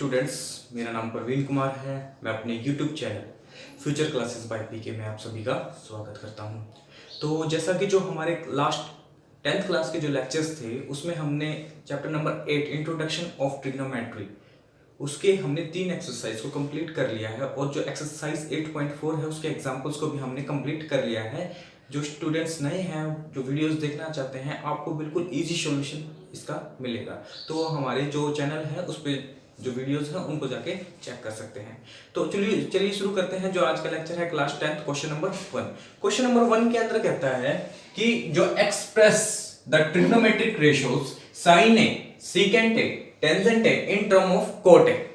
Students, मेरा नाम प्रवीण कुमार है। मैं अपने YouTube channel Future Classes by PK में आप सभी का स्वागत करता हूं। तो जैसा कि जो हमारे लास्ट 10th क्लास के जो लेक्चर्स थे उसमें हमने chapter number 8 introduction of trigonometry उसके हमने 3 एक्सरसाइज को कंप्लीट कर लिया है और जो एक्सरसाइज 8.4 है उसके एग्जाम्पल्स को भी हमने कंप्लीट कर लिया है। जो स्टूडेंट्स नए हैं जो वीडियोस देखना चाहते हैं आपको बिल्कुल इजी सॉल्यूशन इसका मिलेगा, तो हमारे जो चैनल है उस पर जो वीडियोस हैं उनको जाके चेक कर सकते हैं। तो चलिए शुरू करते हैं। जो आज का लेक्चर है class 10 question number 1। Question number 1 के अंदर कहता है कि जो express the trigonometric ratios sine A, secant A, tangent A in term of cot A.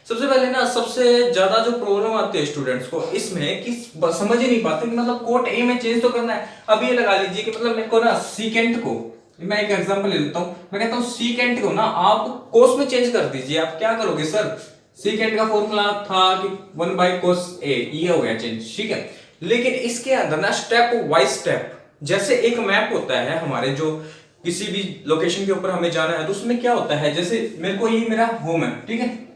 सबसे पहले ना सबसे ज्यादा जो प्रॉब्लम आती है स्टूडेंट्स को इसमें कि समझ ही नहीं पाते कि मतलब कोट ए में चेंज तो करना है। अब ये लगा लीजिए कि मतलब मेरे को ना सीकेंट को, मैं एक एग्जांपल ले लेता हूं, मैं कहता हूं सीकेंट को ना आप कोस में चेंज कर दीजिए। आप क्या करोगे सर, सीकेंट का फॉर्मूला था कि 1 cos a, ये हो गया चेंज, ठीक है। लेकिन इसके अंदर ना स्टेप वाइज स्टेप, जैसे एक मैप होता है हमारे, जो किसी भी लोकेशन के ऊपर हमें जाना है तो उसमें क्या होता है, जैसे मेरे को ये मेरा होम है, ठीक है,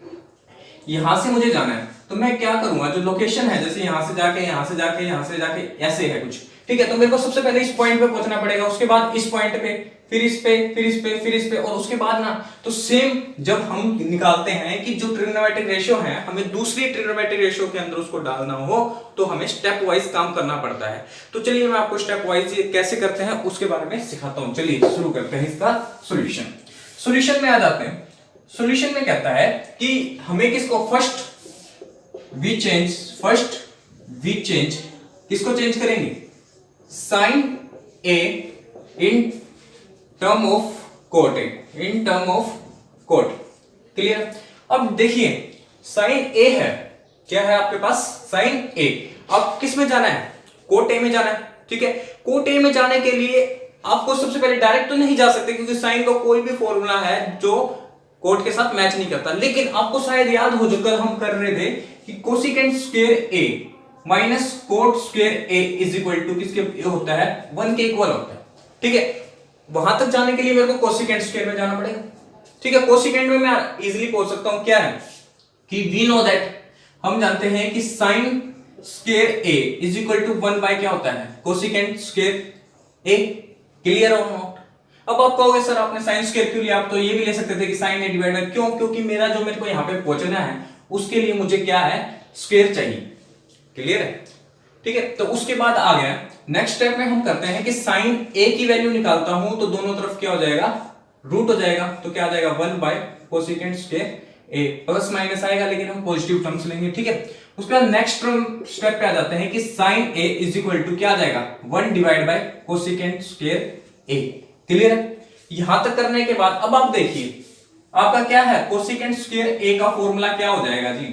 यहां से मुझे जाना है तो मैं क्या करूंगा, जो लोकेशन है जैसे यहां से जाके यहां से जाके यहां से जाके ऐसे है कुछ, ठीक है। तो मेरे को सबसे पहले इस पॉइंट पे पहुंचना पड़ेगा, उसके बाद इस पॉइंट पे, फिर इस पे, फिर इस पे, फिर इस पे, और उसके बाद ना तो सेम जब हम निकालते हैं कि जो ट्रिग्नोमेट्रिक रेशियो है हमें दूसरी ट्रिग्नोमेट्रिक रेशियो के अंदर उसको डालना हो तो हमें स्टेप वाइज काम करना पड़ता है। तो चलिए मैं आपको स्टेप वाइज ये कैसे करते हैं उसके बारे में सिखाता हूं। चलिए शुरू करते हैं इसका सॉल्यूशन। सॉल्यूशन में आ जाते हैं। सॉल्यूशन में कहता है कि हमें किसको फर्स्ट वी चेंज किसको चेंज करेंगे, sine A in term of cot A, in term of cot. Clear. अब देखिए साइन ए है, क्या है आपके पास, साइन ए। अब किस में जाना है, कोट ए में जाना है, ठीक है। कोट ए में जाने के लिए आपको सबसे पहले डायरेक्ट तो नहीं जा सकते क्योंकि साइन का कोई भी फॉर्मूला है जो कोट के साथ मैच नहीं करता। लेकिन आपको शायद याद हो जो कल हम कर रहे थे कि cosecant square A minus cot square A is equal to किसके होता है, 1 के इक्वल होता है, ठीक है। वहां तक जाने के लिए मेरे को कोसिकेंट स्क्वायर में जाना पड़ेगा, ठीक है। कोसिकेंट में मैं इजीली पहुंच सकता हूं, क्या है कि वी नो दैट, हम जानते हैं कि sine square A is equal to 1 by क्या होता है, कोसिकेंट स्क्वायर ए। क्लियर और नॉट। अब आप कहोगे सर आपने साइन स्क्वायर क्यों लिया, आप तो ये भी ले सकते थे कि साइन ए डिवाइड बाय, क्यों, क्योंकि मेरा जो मेरे को यहां पे पहुंचना है उसके लिए मुझे क्या है, स्क्वायर चाहिए। क्लियर है, ठीक है। तो उसके बाद आ गया नेक्स्ट स्टेप में हम करते हैं कि साइन ए की वैल्यू निकालता हूं तो दोनों तरफ क्या हो जाएगा, रूट हो जाएगा, तो क्या आ जाएगा 1 bye cosecant square A. Plus minus आएगा लेकिन हम पॉजिटिव टर्म्स लेंगे, ठीक है। उसके बाद नेक्स्ट स्टेप पे आ जाते हैं कि sine A is equal to क्या आ जाएगा, 1 divide by cosecant square A. Clear है। यहां तक करने के बाद अब आप देखिए आपका क्या है, कोसिकेंट स्क्वायर ए का फॉर्मूला क्या हो जाएगा जी,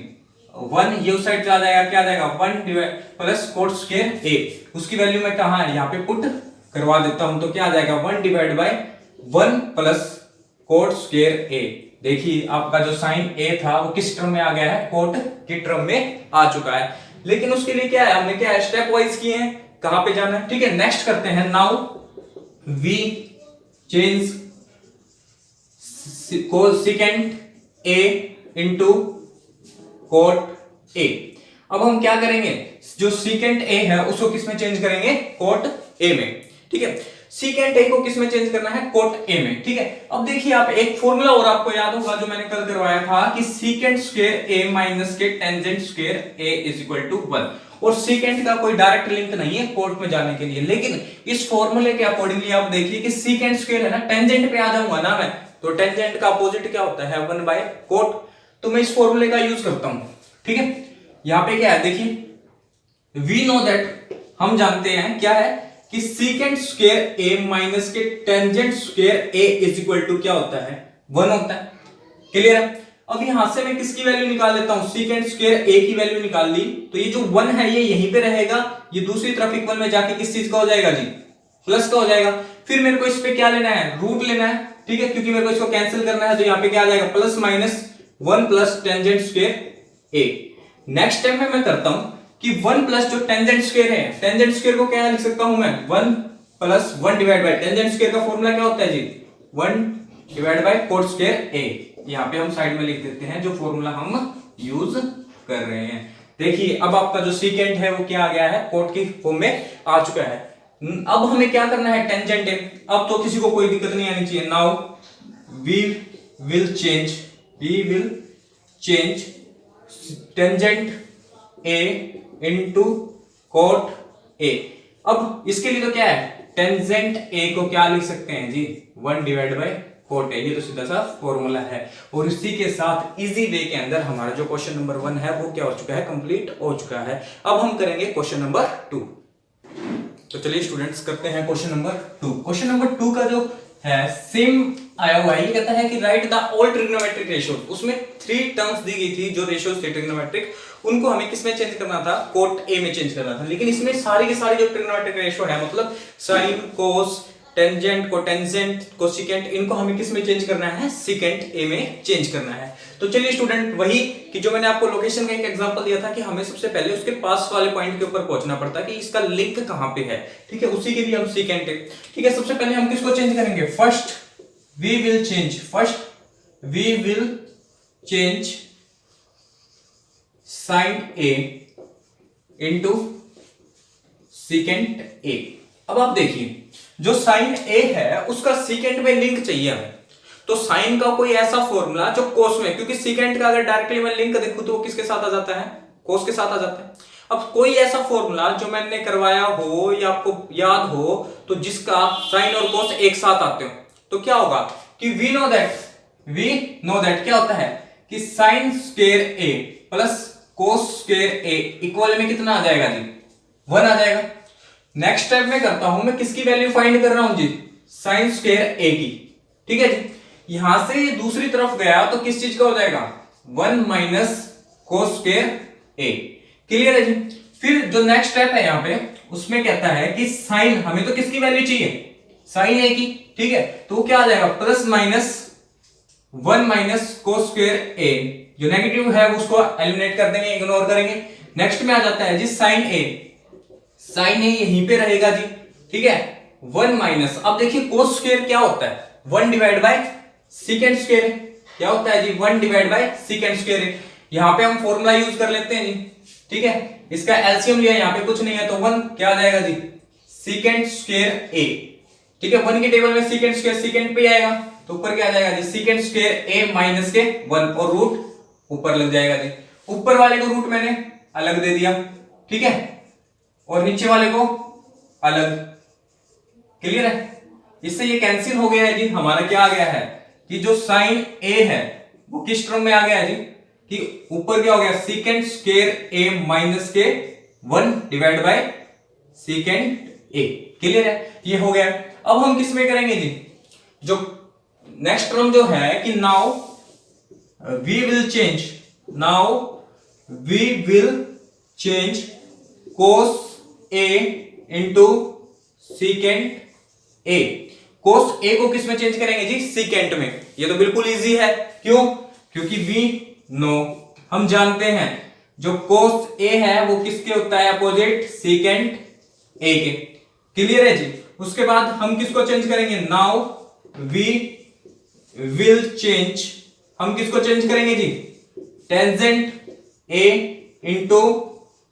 1 ये उस साइड चला जाएगा, क्या जाएगा 1 डिवाइड प्लस कोट स्क्वायर ए। उसकी वैल्यू मैं कहां है, यहां पे पुट करवा देता हूं, तो क्या आ जाएगा 1 divide by 1 plus cot square a. देखिए आपका जो साइन ए था वो किस टर्म में आ गया है, कोट की टर्म में आ चुका है। लेकिन उसके लिए क्या है, हमने क्या है स्टेप वाइज किए हैं, कहां पे जाना है, ठीक है। नेक्स्ट करते हैं, now we change cosecant A into cot A. अब हम क्या करेंगे, जो सीकेंट ए है उसको किस में चेंज करेंगे, कोट ए में, ठीक है। सीकेंट ए को किस में चेंज करना है, कोट ए में, ठीक है। अब देखिए आप एक फॉर्मूला और आपको याद होगा जो मैंने कल करवाया था कि सीकेंट स्क्वायर ए माइनस के tangent square A is equal to 1। और सीकेंट का कोई डायरेक्ट लिंक नहीं है कोट में जाने के लिए, लेकिन इस फॉर्मूले के अकॉर्डिंगली आप देखिए कि सीकेंट स्क्वायर है ना, टेंजेंट पे आ जाऊंगा ना मैं, तो टेंजेंट का अपोजिट क्या होता है, 1 बाय कोट। तो मैं इस फॉर्मूले का यूज करता हूं, ठीक है। यहां पे क्या है देखिए, वी नो दैट, हम जानते हैं क्या है कि सीकेंट स्क्वायर ए माइनस के tangent square A is equal to क्या होता है, 1 होता है। क्लियर है। अब यहां से मैं किसकी वैल्यू निकाल लेता हूं, सीकेंट स्क्वायर ए की वैल्यू निकाल ली, तो ये जो 1 है ये यहीं पे रहेगा, ये दूसरी तरफ इक्वल में जाके किस चीज का हो जाएगा जी, प्लस का हो जाएगा। फिर मेरे को इस पे क्या लेना है, रूट लेना है, ठीक है, क्योंकि मेरे को इसको कैंसिल करना है, तो यहां पे क्या आ जाएगा, plus minus 1 plus tangent square a. Next step में मैं करता हूं कि 1 प्लस जो टेंजेंट स्क्वायर है, टेंजेंट स्क्वायर को क्या लिख सकता हूं मैं, 1 plus 1 divide by tangent square का फॉर्मूला क्या होता है जी, 1 divide by cot square a. यहाँ पे हम साइड में लिख देते हैं जो फॉर्मूला हम यूज कर रहे हैं। देखिए अब आपका जो सीकेंट है वो क्या आ गया है, कोट की फॉर्म में आ चुका है। अब हमें क्या करना है, टेंजेंट है। अब तो किसी को कोई दिक्कत नहीं आनी चाहिए। Now we will change tangent A into cot A. अब इसके लिए तो क्या है, टेंजेंट ए को क्या लिख सकते हैं जी, 1 डिवाइड बाय कोट ए। ये तो सीधा सा फॉर्मूला है। और इसी के साथ इजी वे के अंदर हमारा जो क्वेश्चन नंबर 1 है वो क्या हो चुका है, कंप्लीट हो चुका है। अब हम करेंगे क्वेश्चन नंबर 2। तो चलिए स्टूडेंट्स करते हैं क्वेश्चन नंबर 2। क्वेश्चन नंबर 2 का जो है सेम आया हुआ है। ये कहता है कि right the all trigonometric ratios. उसमें 3 टर्म्स दी गई थी जो रेशियोज थे ट्रिग्नोमेट्रिक, उनको हमें किसमें चेंज करना था, कोट ए में चेंज करना था। लेकिन इसमें सारी की सारी जो ट्रिग्नोमेट्रिक रेशियो है, मतलब साइन, कोस, टेंजेंट, कोटेंजेंट, कोसिकेंट, इनको हमें किस में चेंज करना है, सीकेंट ए में चेंज करना है। तो चलिए स्टूडेंट, वही कि जो मैंने आपको लोकेशन का एक एग्जांपल दिया था कि हमें सबसे पहले उसके पास वाले पॉइंट के ऊपर पहुंचना पड़ता है कि इसका लिंक कहां पे है। ठीक है, उसी के लिए हम सीकेंट है। ठीक है, सबसे पहले हम किसको चेंज करेंगे, first we will change sine A into secant ए। अब आप देखिए, जो साइन ए है उसका सीकेंट में लिंक चाहिए हमें। तो साइन का कोई ऐसा फॉर्मूला जो कोस में, क्योंकि सीकेंट का अगर डायरेक्टली मैं लिंक देखूं तो वो किसके साथ आ जाता है, कोस के साथ आ जाता है। अब कोई ऐसा फॉर्मूला जो मैंने करवाया हो या आपको याद हो, तो जिसका साइन और कोस एक साथ आते हो, तो क्या होगा कि वी नो दैट क्या होता है कि sine square A plus cos square A equal में कितना आ जाएगा जी, 1 आ जाएगा। नेक्स्ट स्टेप में करता हूं, मैं किसकी वैल्यू फाइंड कर रहा हूं जी, साइन स्क्वायर ए की। ठीक है जी, यहां से ये दूसरी तरफ गया तो किस चीज का हो जाएगा, 1 minus cos square A. Clear है जी। फिर जो नेक्स्ट स्टेप है यहां पे, उसमें कहता है कि साइन, हमें तो किसकी वैल्यू चाहिए, साइन ए की। ठीक है, तो क्या आ जाएगा, plus minus 1 minus cos square a. जो नेगेटिव है उसको एलिमिनेट कर देंगे, इग्नोर करेंगे। नेक्स्ट में आ जाता है जी साइन ए यहीं पे रहेगा जी। ठीक है, 1 माइनस, अब देखिए कोस स्क्वायर क्या होता है, 1 डिवाइड बाय सीकेंट स्क्वायर। क्या होता है जी, 1 डिवाइड बाय सीकेंट स्क्वायर। यहां पे हम फॉर्मूला यूज कर लेते हैं जी। ठीक है, इसका एलसीएम लिया, यहां पे कुछ नहीं है तो 1 क्या आ जाएगा जी, सीकेंट स्क्वायर ए। ठीक है, 1 की टेबल में सीकेंट स्क्वायर सीकेंट पे आएगा, तो ऊपर क्या आ जाएगा जी, सीकेंट स्क्वायर ए माइनस के 1, और रूट ऊपर लग जाएगा जी। ऊपर वाले को रूट मैंने अलग दे दिया, ठीक है, और नीचे वाले को अलग। क्लियर है, इससे ये कैंसिल हो गया है जी। हमारा क्या आ गया है कि जो साइन ए है वो किस टर्म में आ गया है जी, कि ऊपर क्या हो गया, सीकेंट स्क्वायर ए माइनस के 1 divide by secant a. Clear है, ये हो गया। अब हम किस में करेंगे जी, जो नेक्स्ट टर्म जो है कि now we will change cos a into secant a. Cos a को किस में चेंज करेंगे जी, सीकेंट में। ये तो बिल्कुल इजी है, क्यों, क्योंकि वी नो, हम जानते हैं जो कोस ए है वो किसके होता है, अपोजिट सीकेंट ए के। क्लियर है जी। उसके बाद हम किसको चेंज करेंगे, नाउ वी विल चेंज, हम किसको चेंज करेंगे जी, टेंजेंट ए इंटू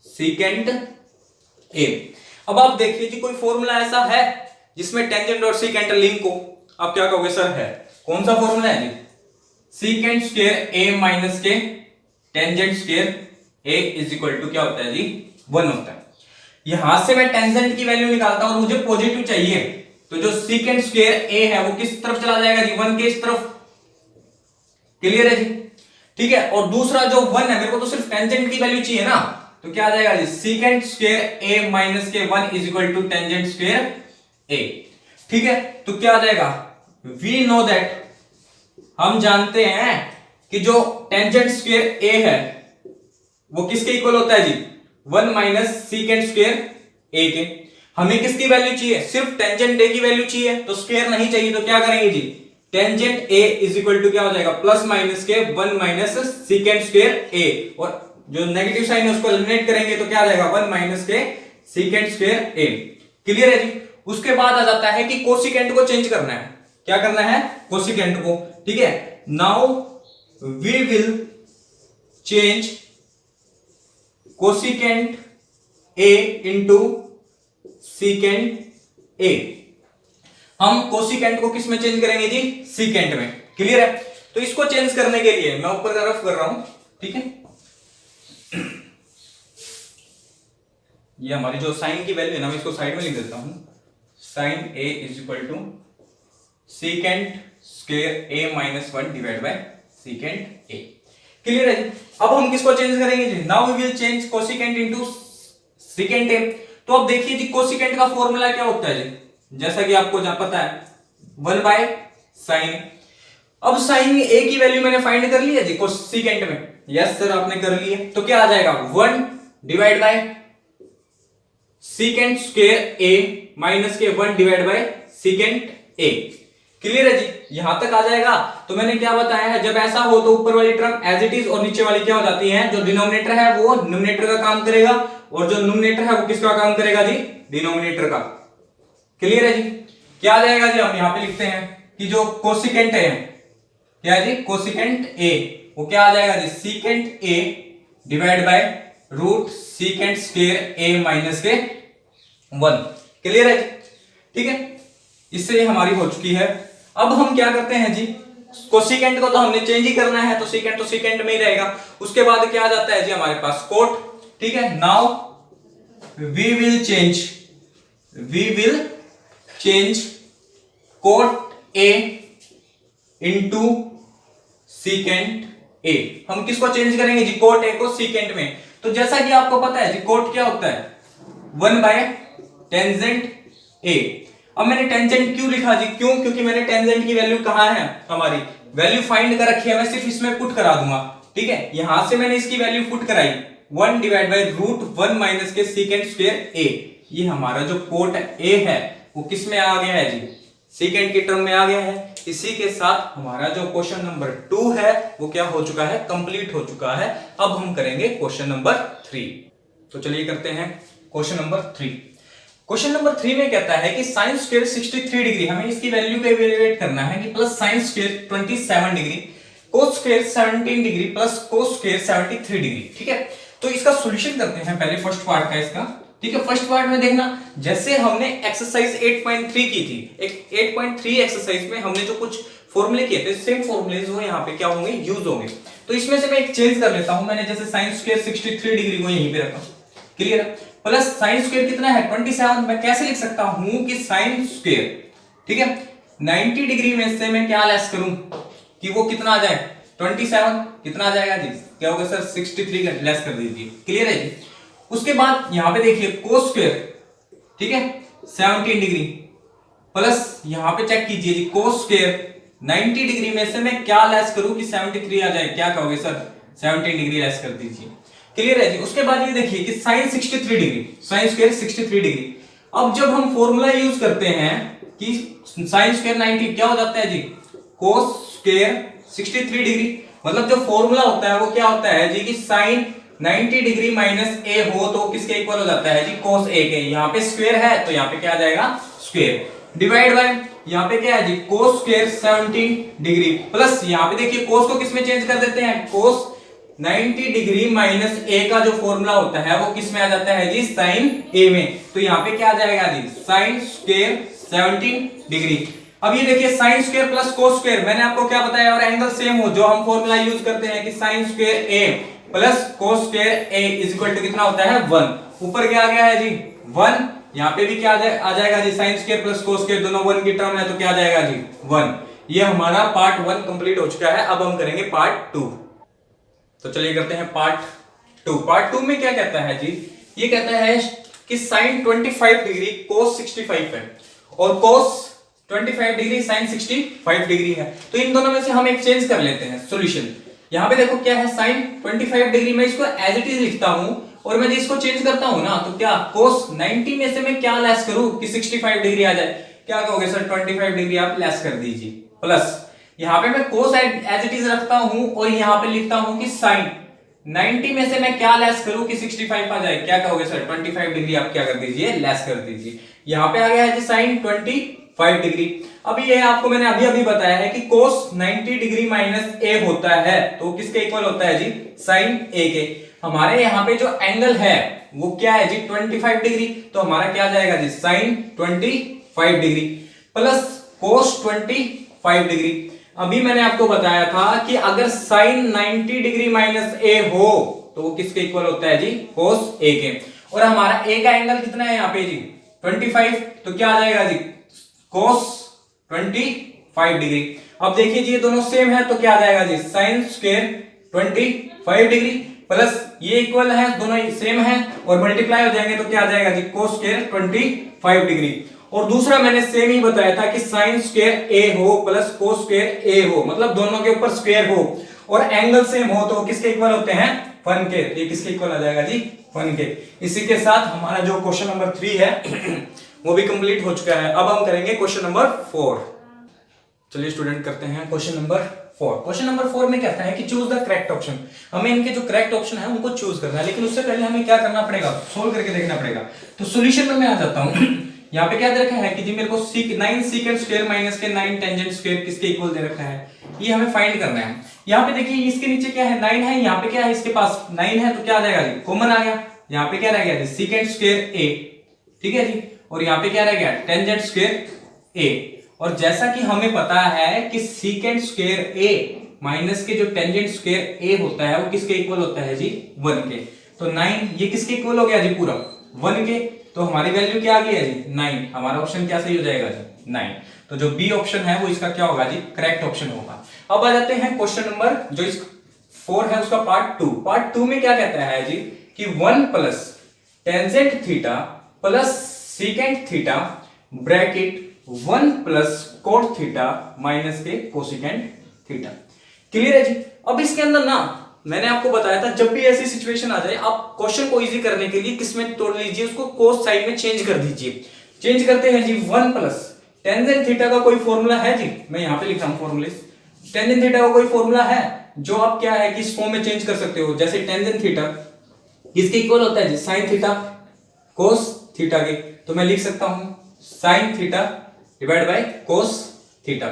सीकेंट ए। अब आप देखिए जी, कोई फॉर्मूला ऐसा है जिसमें टेंजेंट और सीकेंट लिंक हो, आप क्या कहोगे सर है, कौन सा फॉर्मूला है जी, सीकेंट स्क्वायर ए माइनस के tangent square A is equal to क्या होता है जी, 1 होता है। यहां से मैं टेंजेंट की वैल्यू निकालता हूं और मुझे पॉजिटिव चाहिए, तो जो सीकेंट स्क्वायर ए है वो किस तरफ चला जाएगा जी, 1 के इस तरफ। क्लियर है जी। ठीक है, और दूसरा जो 1 है, मेरे को तो सिर्फ टेंजेंट की वैल्यू चाहिए ना, तो क्या आ जाएगा जी, सीकेंट स्क्वायर ए माइनस के 1 is equal to tangent square a. ठीक है, तो क्या आ जाएगा, वी नो दैट, हम जानते हैं कि जो टेंजेंट स्क्वायर ए है वो किसके इक्वल होता है जी, 1 माइनस सीकेंट स्क्वायर ए के। हमें किसकी वैल्यू चाहिए, सिर्फ टेंजेंट ए की वैल्यू चाहिए, तो स्क्वायर नहीं चाहिए। तो क्या करेंगे जी, tangent a is equal to क्या हो जाएगा, प्लस माइनस के 1 माइनस सीकेंट स्क्वायर ए, और जो नेगेटिव साइन है उसको एलिमिनेट करेंगे तो क्या आ जाएगा, 1 माइनस के सीकेंट स्क्वायर ए। क्लियर है जी। उसके बाद आ जाता है कि कोसिकेंट को चेंज करना है। क्या करना है, कोसिकेंट को। ठीक है, now we will change cosecant A into secant A. हम कोसिकेंट को किस में चेंज करेंगे जी? सीकेंट में। क्लियर है? तो इसको चेंज करने के लिए मैं ऊपर तरफ कर रहा हूं, ठीक है। ये हमारी जो साइन की वैल्यू है ना, मैं इसको साइड में लिख देता हूं। Sine A is equal to secant square A minus 1 divide by secant a. Clear है जी? अब हम किसको चेंज करेंगे जी? Now we will change cosecant into secant a. तो अब देखिए जी, कोसिकेंट का फॉर्मूला क्या होता है जी? जैसा कि आपको पता है 1 बाय साइन। अब साइन ए की वैल्यू मैंने फाइंड कर ली है जी कोसिकेंट में। यस सर, आपने कर ली है। तो क्या आ जाएगा? 1 divide by secant square A minus के 1 divide by secant a. Clear है जी? यहां तक आ जाएगा। तो मैंने क्या बताया है, जब ऐसा हो तो ऊपर वाली टर्म एज इट इज और नीचे वाली क्या हो जाती है? जो डिनोमिनेटर है वो न्यूमरेटर का काम करेगा और जो न्यूमरेटर है वो किसका काम करेगा जी? डिनोमिनेटर का। क्लियर है जी? क्या आ जाएगा जी? हम यहां पे लिखते हैं कि जो कोसिकेंट है, क्या है जी? कोसिकेंट ए, वो क्या आ जाएगा जी? Secant a divide by root secant square A minus के 1। क्लियर है जी? ठीक है, इससे ये हमारी हो चुकी है। अब हम क्या करते हैं जी? कोसिकेंट को तो हमने चेंज ही करना है, तो सीकेंट में ही रहेगा। उसके बाद क्या आ जाता है जी हमारे पास? कोट। ठीक है, now we will change cot A into secant A. हम किसको चेंज करेंगे जी? कोट ए को सीकेंट में। तो जैसा कि आपको पता है जी, कोट क्या होता है? 1 बाय टेंजेंट ए। अब मैंने टेंजेंट क्यों लिखा जी? क्यों? क्योंकि मैंने टेंजेंट की वैल्यू कहां है? हमारी वैल्यू फाइंड कर रखी है, मैं सिर्फ इसमें पुट करा दूंगा। ठीक है, यहां से मैंने इसकी वैल्यू पुट कराई 1 डिवाइड बाय रूट 1 माइनस के सीकेंट स्क्वायर ए। ये हमारा जो कोट ए है वो किस में आ गया है जी? सीकेंट की टर्म में आ गया है। इसी के साथ हमारा जो क्वेश्चन नंबर 2 है वो क्या हो चुका है? कंप्लीट हो चुका है। अब हम करेंगे क्वेश्चन नंबर 3। तो चलिए करते हैं क्वेश्चन नंबर 3। क्वेश्चन नंबर 3 में कहता है कि साइन स्क्वायर 63 डिग्री, हमें इसकी वैल्यू को इवैल्यूएट करना है कि plus sine square 27 degree, cos square 17 degree plus cos square 73 degree. ठीक है, तो इसका सॉल्यूशन करते हैं पहले फर्स्ट पार्ट का इसका। ठीक है, फर्स्ट पार्ट में देखना, जैसे हमने एक्सरसाइज 8.3 की थी, एक 8.3 एक्सरसाइज में हमने जो कुछ फॉर्मूले किए थे, सेम फॉर्मूलेज वो यहाँ पे क्या होंगे? यूज होंगे। तो इसमें से मैं एक चेंज कर लेता हूं। मैंने जैसे साइन स्क्वायर 63 डिग्री को यहीं पे रखा। क्लियर है? प्लस साइन स्क्वायर कितना है? 27। मैं कैसे लिख सकता हूं कि साइन स्क्वायर, ठीक है, 90 डिग्री में से मैं क्या लेस करूं कि वो कितना आ जाए? 27। कितना आ जाएगा जी? क्या होगा सर? 63 का लेस कर दीजिए। क्लियर है जी? उसके बाद यहां पे देखिए कोस स्क्वायर, ठीक है, 17 डिग्री प्लस यहां पे चेक कीजिए जी कोस स्क्वायर 90 डिग्री में से मैं क्या लेस करूं कि 73 आ जाए? क्या कहोगे सर? 17 डिग्री लेस कर दीजिए। क्लियर है जी? उसके बाद ये देखिए कि sine 63 degree, sine square 63 degree. अब जब हम फॉर्मूला यूज करते हैं कि साइन स्क्वायर 90 क्या हो जाता है जी? Cos square 63 degree. मतलब जो फॉर्मूला होता है वो क्या होता है जी? कि साइन 90 डिग्री माइनस ए हो तो किसके इक्वल हो जाता है जी? कोस ए के। यहाँ पे स्क्वायर है तो यहाँ पे क्या आ जाएगा? स्क्वायर डिवाइड बाय यहाँ पे क्या है जी? कोस स्क्वायर 17 डिग्री प्लस यहाँ पे देखिए कोस को किसमें चेंज कर देते हैं? कोस 90 डिग्री माइनस ए का जो फॉर्मूला होता है वो किस में आ जाता है जी? साइन ए में। तो यहाँ पे क्या आ जाएगा जी? Sine square 17 degree. अब ये देखिए sign square plus cos square, मैंने आपको क्या बताया? और एंगल सेम हो, जो हम फॉर्मूला यूज करते हैं कि sine square A plus cos square A is equal to कितना होता है? 1। ऊपर क्या आ गया है जी? 1। यहाँ पे भी क्या आ जाएगा जी? Sine square plus cos square दोनों 1 की टर्म है तो क्या आ जाएगा जी? 1। ये हमारा पार्ट 1 कंप्लीट हो चुका है। अब हम करेंगे पार्ट 2। तो चलिए करते हैं पार्ट 2। पार्ट 2 में क्या कहता है जी? ये कहता है कि साइन 25 डिग्री कोस 65 है और कोस 25 डिग्री साइन 65 डिग्री है। तो इन दोनों में से हम एक चेंज कर लेते हैं सॉल्यूशन। यहाँ पे देखो क्या है? साइन 25 डिग्री, मैं इसको एज इट इज लिखता हूं और मैं इसको चेंज करता हूं ना, तो क्या कोस 90 में से मैं क्या लेस करूं कि 65 डिग्री आ जाए? क्या कहोगे सर? 25 डिग्री आप लेस कर दीजिए। प्लस यहाँ पे मैं कोस एज इट इज रखता हूं और यहाँ पे लिखता हूं कि साइन 90 में से मैं क्या लेस करूं कि 65 आ जाए? क्या कहोगे सर? 25 डिग्री आप क्या कर दीजिए? लेस कर दीजिए। यहाँ पे आ गया है जी साइन 25 5 डिग्री। अब ये आपको मैंने अभी अभी बताया है कि cos 90 डिग्री माइनस a होता है तो किसके इक्वल होता है जी, sin a के। हमारे यहाँ पे जो एंगल है वो क्या है जी, 25 डिग्री, तो हमारा क्या जाएगा जी, sin 25 degree plus cos 25 degree. अभी मैंने आपको बताया था कि अगर sin 90 डिग्री माइनस a हो तो वो किसके इक्वल होता है जी, cos a के। और हमारा a का एंगल कितना है यहाँ पे जी, 25, तो क्या आ जाएगा जी, cos 25 डिग्री। अब देखिए जी ये दोनों सेम है तो क्या आ जाएगा जी, sin स्क्वायर 25 डिग्री प्लस ये इक्वल है, दोनों सेम है और मल्टीप्लाई हो जाएंगे तो क्या आ जाएगा जी, cos स्क्वायर 25 डिग्री। और दूसरा मैंने सेम ही बताया था कि sin स्क्वायर a हो प्लस cos स्क्वायर a हो, मतलब दोनों के ऊपर स्क्वायर हो और एंगल सेम हो तो किसके इक्वल होते हैं, 1 के। ये किसके इक्वल आ जाएगा जी, 1 के। इसी के साथ हमारा जो क्वेश्चन नंबर 3 है वो भी कंप्लीट हो चुका है। अब हम करेंगे क्वेश्चन नंबर 4। चलिए स्टूडेंट करते हैं क्वेश्चन नंबर 4। क्वेश्चन नंबर 4 में कहता है कि चूज द करेक्ट ऑप्शन। हमें इनके जो करेक्ट ऑप्शन है उनको चूज करना है, लेकिन उससे पहले हमें क्या करना पड़ेगा, सोल्व करके देखना पड़ेगा। तो सॉल्यूशन में मैं आ जाता हूं। यहाँ पे क्या दे रखा है कि जी मेरे को 9 secant स्क्वायर माइनस के 9 टेंजेंट स्क्वायर किसके इक्वल दे रखा है, ये हमें फाइंड करना है। यहाँ पे देखिए इसके नीचे क्या है, 9 है, यहाँ पे क्या है, इसके पास 9 है तो क्या आ जाएगा जी, कॉमन आ गया। यहाँ पे क्या रह गया जी, secant स्क्वायर a, ठीक है जी, और यहाँ पे क्या रह गया, टेंजेंट स्क्वायर a। और जैसा कि हमें पता है कि secant स्क्वायर a माइनस के जो टेंजेंट स्क्वायर a होता है वो किसके इक्वल होता है जी, 1 के। तो 9 ये किसके इक्वल हो गया जी, पूरा 1 के। तो हमारी वैल्यू क्या आ गई है जी, 9। हमारा ऑप्शन क्या सही हो जाएगा जी, 9। तो जो बी ऑप्शन है वो इसका क्या होगा जी, करेक्ट ऑप्शन होगा। अब आ जाते हैं क्वेश्चन नंबर जो इस 4 है उसका पार्ट 2। पार्ट 2 में क्या कहता है जी कि 1 plus tangent theta plus secant theta bracket 1 plus cot theta minus के कोसिकेंट थीटा। क्लियर है जी। अब इसके अंदर ना मैंने आपको बताया था जब भी ऐसी सिचुएशन आ जाए आप क्वेश्चन को इजी करने के लिए किस में तोड़ लीजिए, उसको कोस साइड में चेंज कर दीजिए। चेंज करते हैं जी, 1 प्लस टेंजेंट थीटा का कोई फॉर्मूला है जी, मैं यहां पे लिख रहा हूं फॉर्मूले। टेंजेंट थीटा का कोई फॉर्मूला है जो आप क्या है कि इस फॉर्म में चेंज कर सकते हो। जैसे टेंजेंट थीटा किसके इक्वल होता है जी, साइन थीटा कोस थीटा के। तो मैं लिख सकता हूं sine theta divide by cos theta.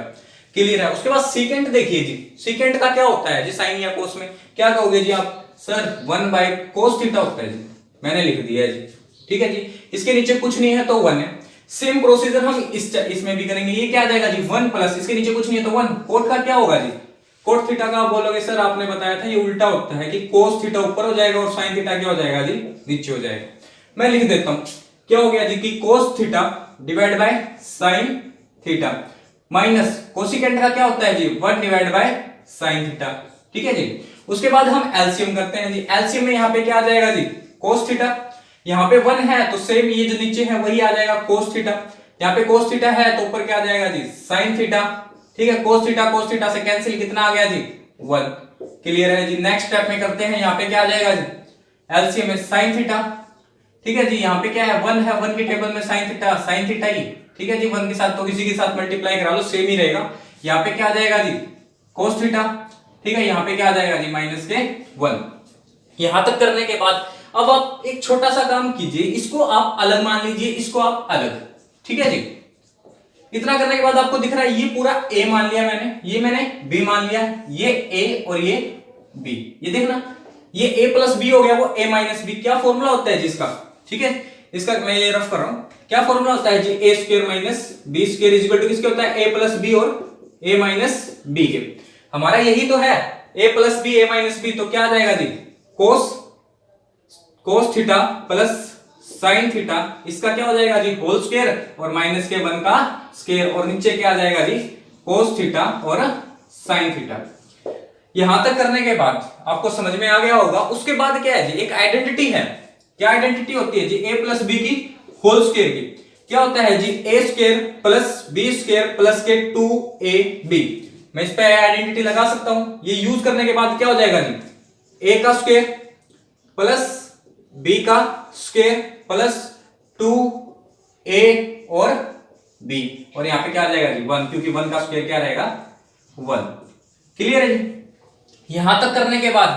Clear है। उसके बाद सीकेंट देखिए जी, सीकेंट का क्या होता है जी, साइन या कोस में क्या कहोगे जी आप, सर 1 बाय कोस थीटा होता है जी, मैंने लिख दिया है जी, ठीक है जी। इसके नीचे कुछ नहीं है तो 1 है। सेम प्रोसीजर हम इसमें भी करेंगे। ये क्या आ जाएगा जी, 1 प्लस इसके नीचे कुछ नहीं है तो 1। कोट का क्या होगा जी, कोट थीटा का आप बोलोगे सर आपने बताया था ये उल्टा होता है कि कोस थीटा ऊपर हो जाएगा और साइन थीटा क्या हो जाएगा जी, नीचे हो जाएगा। मैं लिख देता हूं क्या हो गया जी कि cos theta divide by sine theta minus cosecant का क्या होता है जी, 1 डिवाइड बाय साइन थीटा, ठीक है जी। उसके बाद हम एलसीएम करते हैं जी। एलसीएम में यहाँ पे क्या आ जाएगा जी, कोस थीटा। यहाँ पे 1 है तो सेम ये जो नीचे है वही आ जाएगा कोस थीटा। यहाँ पे कोस थीटा है तो ऊपर क्या आ जाएगा जी, साइन थीटा, ठीक है। कोस थीटा से कैंसिल कितना आ गया जी, 1। क्लियर है जी। नेक्स्ट स्टेप में करते हैं, यहाँ पे क्या आ जाएगा जी, एलसीएम में साइन थीटा, ठीक है जी। यहाँ पे क्या है, 1 है, 1 की टेबल में साइन थीटा ही, ठीक है जी। 1 के साथ तो किसी के साथ मल्टीप्लाई करा लो सेम ही रहेगा। यहाँ पे क्या आ जाएगा जी, कोस थीटा, ठीक है। यहाँ पे क्या आ जाएगा जी, माइनस के 1। यहां तक करने के बाद अब आप एक छोटा सा काम कीजिए, इसको आप अलग मान लीजिए, इसको आप अलग, ठीक है जी। इतना करने के बाद आपको दिख रहा है ये पूरा a मान लिया मैंने, ये मैंने b मान लिया, ये a और ये b। ये देखना ये a प्लस b हो गया, वो a माइनस b। क्या फॉर्मूला होता है जी इसका, ठीक है। इसका मैं ये रफ कर रहा हूं, क्या फॉर्मूला होता है जी, a square minus b square is equal to किसके होता है, a प्लस b और a माइनस b के। हमारा यही तो है, a plus b a minus b। तो क्या आ जाएगा जी, cos theta plus sine theta, इसका क्या हो जाएगा जी, होल स्क्वायर और माइनस के 1 का स्क्वायर, और नीचे क्या आ जाएगा जी, कोस थीटा और साइन थीटा। यहां तक करने के बाद आपको समझ में आ गया होगा। उसके बाद क्या है जी, एक आइडेंटिटी है। क्या आइडेंटिटी होती है जी, a प्लस बी की होल स्क्वायर की। क्या होता है जी, a square plus b square plus के 2ab। मैं इस पे आइडेंटिटी लगा सकता हूं। ये यूज करने के बाद क्या हो जाएगा जी, a का स्क्वायर प्लस b का स्क्वायर प्लस 2a और b, और यहां पे क्या आ जाएगा जी, 1, क्योंकि 1 का स्क्वायर क्या रहेगा, 1। क्लियर है जी। यहां तक करने के बाद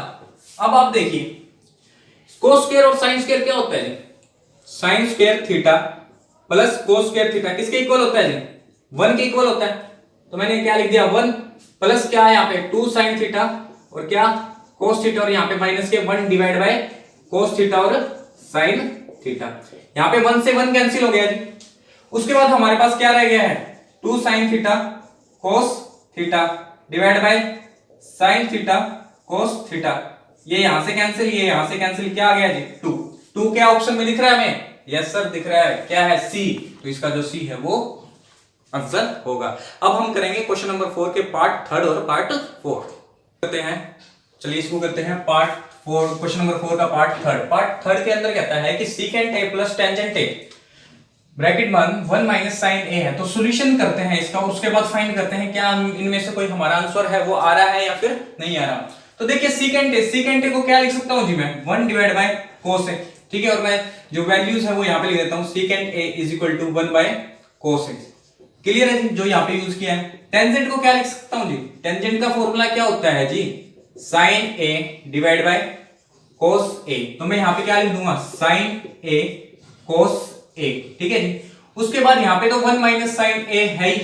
अब आप देखिए कोस स्क्वायर और साइन स्क्वायर क्या होता है जी, sine square theta plus cos square theta किसके इक्वल होता है जी, 1 के इक्वल होता है, तो मैंने क्या लिख दिया 1 प्लस क्या है यहाँ पे 2 sin थीटा और क्या cos थीटा, और यहाँ पे माइनस के 1 डिवाइड बाय cos थीटा और sin थीटा। यहाँ पे 1 से 1 कैंसिल हो गया जी। उसके बाद हमारे पास क्या रह गया है 2 sin theta cos theta divide by sin theta cos theta. ये यहां से कैंसिल, ये यहां से कैंसिल, क्या आ गया जी 2 क्या ऑप्शन में दिख रहा है हमें? यस सर दिख रहा है, क्या है सी। तो इसका जो सी है वो आंसर होगा। अब हम करेंगे क्वेश्चन नंबर 4 के पार्ट 3 और पार्ट 4 करते हैं। चलिए इसको करते हैं पार्ट 4, क्वेश्चन नंबर 4 का पार्ट 3। पार्ट 3 के अंदर कहता है कि secant a plus tangent a bracket 1 minus sine a है। तो सॉल्यूशन करते हैं इसका और उसके बाद फाइंड करते हैं क्या इनमें से कोई हमारा आंसर है वो आ रहा है या फिर नहीं आ रहा। तो देखिए सीकेंट ए को क्या लिख सकता हूं जी मैं 1 डिवाइड बाय कोस ए, ठीक है, और मैं जो वैल्यूज है वो यहां पे लिख देता हूं secant A is equal to 1 by cos A. Clear है जी, जो यहां पे यूज किया है। टेंजेंट को क्या लिख सकता हूं जी, टेंजेंट का फॉर्मूला क्या होता है जी sine a divide by cos a. तो मैं यहां पे क्या लिख दूंगा साइन ए कोस ए, ठीक है जी। उसके बाद यहां पे तो 1 माइनस साइन ए है ही,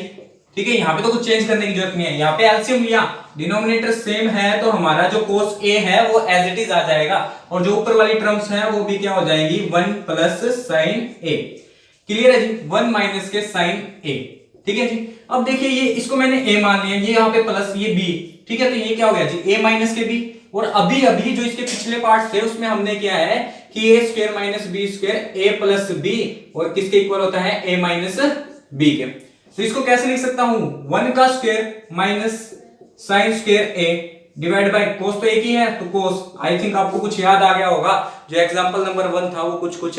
ठीक है, यहां पे तो कुछ चेंज करने की जरूरत नहीं है। यहां पे एलसीएम लिया, डिनोमिनेटर सेम है तो हमारा जो कोस ए है वो एज इट इज आ जाएगा और जो ऊपर वाली टर्म्स है वो भी क्या हो जाएगी 1 प्लस साइन ए। क्लियर है जी, 1 माइनस के साइन ए, ठीक है जी। अब देखिए ये इसको मैंने ए मान लिया, ये यहाँ पे प्लस ये बी, ठीक है, तो ये क्या हो गया जी ए माइनस के बी। और अभी अभी जो इसके पिछले पार्ट थे उसमें हमने किया है कि ए square minus B square A plus B और किसके इक्वल होता है ए माइनस बी के। तो इसको कैसे लिख सकता हूं 1 का square minus sign square a divide by कोस, तो एक ही है तो कोस। आई थिंक आपको कुछ याद आ गया होगा, जो एग्जांपल नंबर 1 था वो कुछ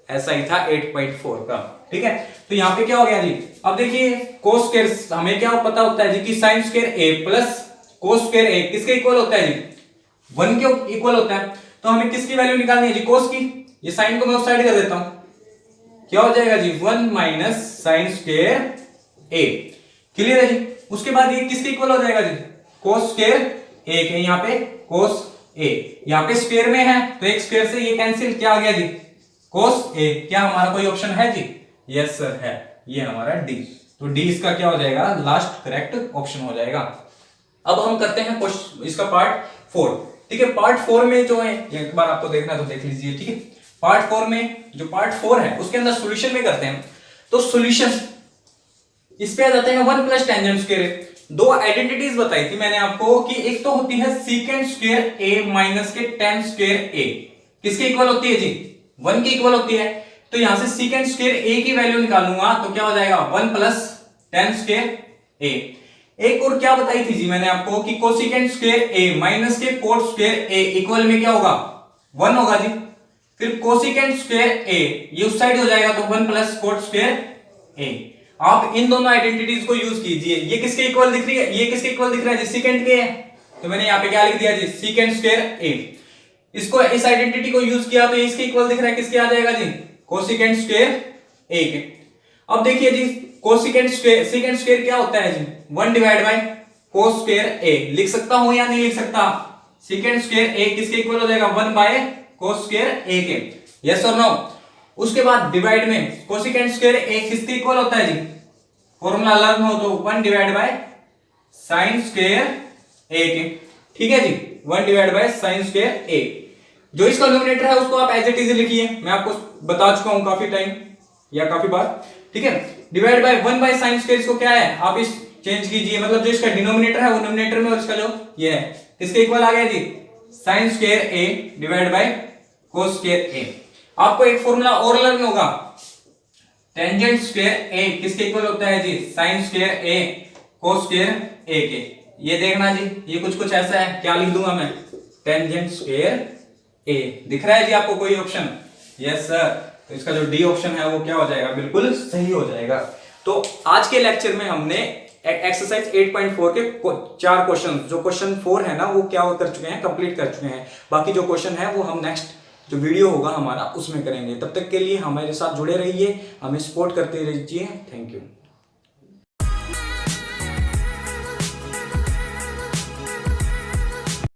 ऐसा ही था 8.4 का, ठीक है। तो यहाँ पे क्या हो गया जी, अब देखिए कोस स्क्वायर हमें क्या पता होता है जी कि sine square A plus cos square ए किसके इक्वल होता है जी 1 के इक्वल होता है। तो हमें किसकी वैल्यू निकालनी है जी कोस की। ये साइन को मैं उस साइड कर देता हूं, क्या हो जाएगा जी 1 minus sign square A. Clear है जी। उसके बाद ये किसके इक्वल हो जाएगा जी कोस स्क्वायर ए के, यहाँ पे कोस ए, यहाँ पे स्क्वायर में है तो एक स्क्वायर से ये कैंसिल, क्या आ गया जी कोस ए। क्या हमारा कोई ऑप्शन है जी? यस सर है, ये हमारा डी। तो डी इसका क्या हो जाएगा लास्ट करेक्ट ऑप्शन हो जाएगा। अब हम करते हैं इसका पार्ट 4, ठीक है। पार्ट 4 में जो है एक बार आपको देखना तो देख लीजिए, ठीक है। पार्ट 4 में जो पार्ट 4 है उसके अंदर सॉल्यूशन में करते हैं। तो सॉल्यूशन इस पे आ जाते हैं 1 प्लस टेंजेंट स्क्वायर। दो आइडेंटिटीज बताई थी मैंने आपको कि एक तो होती है सीकेंट स्क्वायर ए माइनस के टेन स्क्वायर ए, किसके इक्वल होती है जी 1 के इक्वल होती है। तो यहां से सीकेंट स्क्वायर ए की वैल्यू निकालूंगा तो क्या हो जाएगा 1 प्लस टेन स्क्वायर ए। एक और क्या बताई थी जी मैंने आपको कि कोसिकेंट स्क्वायर ए माइनस के कोट स्क्वायर ए इक्वल में क्या होगा 1 होगा जी। फिर कोसिकेंट स्क्वायर ए ये उस साइड हो जाएगा तो 1 प्लस कोट स्क्वायर ए। आप इन दोनों आइडेंटिटीज को यूज कीजिए। ये किसके इक्वल दिख रही है, ये किसके इक्वल दिख रहा है जी सीकेंट के है, तो मैंने यहाँ पे क्या लिख दिया जी सीकेंट स्क्वायर ए। इसको इस आइडेंटिटी को यूज किया तो ये इसके इक्वल दिख रहा है, किसके आ जाएगा जी कोसिकेंट स्क्वायर ए के। अब देखिए जी कोसिकेंट स्क्वायर सीकेंट स्क्वायर क्या होता है जी 1 डिवाइड बाय कोस स्क्वायर ए। लिख सकता हूं या नहीं लिख सकता, सीकेंट स्क्वायर ए किसके इक्वल हो जाएगा 1 बाय कोस स्क्वायर ए के, यस और नो। उसके बाद डिवाइड में कोसिकेंट स्क्वायर ए किसके इक्वल होता है जी, फॉर्मूला लर्न हो तो 1 डिवाइड बाय साइन स्क्वायर ए के, ठीक है जी 1 divide by sine square a. जो इसका न्यूमरेटर है उसको आप एज इट इज लिखिए, मैं आपको बता चुका हूं काफी टाइम या काफी बार, ठीक है। Divide by 1 by sine square इसको क्या है आप इस चेंज कीजिए, मतलब जो इसका डिनोमिनेटर है वो न्यूमरेटर में और इसका जो ये है किसके इक्वल आ गया जी sine square a divide by cos square a. आपको एक फॉर्मूला और लर्न होगा टेंजेंट स्क्वायर ए किसके इक्वल होता है जी साइन स्क्वायर ए कोस स्क्वायर ए के। ये देखना जी ये कुछ ऐसा है, क्या लिख दूंगा मैं टेंजेंट स्क्वायर ए। दिख रहा है जी आपको कोई ऑप्शन? Yes sir. तो इसका जो डी ऑप्शन है वो क्या हो जाएगा बिल्कुल सही हो जाएगा। तो आज के लेक्चर में हमने एक्सरसाइज 8.4 के 4 क्वेश्चन, जो क्वेश्चन 4 है ना वो क्या कर चुके हैं कंप्लीट कर चुके हैं। बाकी जो क्वेश्चन है वो हम नेक्स्ट जो वीडियो होगा हमारा उसमें करेंगे। तब तक के लिए हमारे साथ जुड़े रहिए, हमें सपोर्ट करते रहिए। Thank you.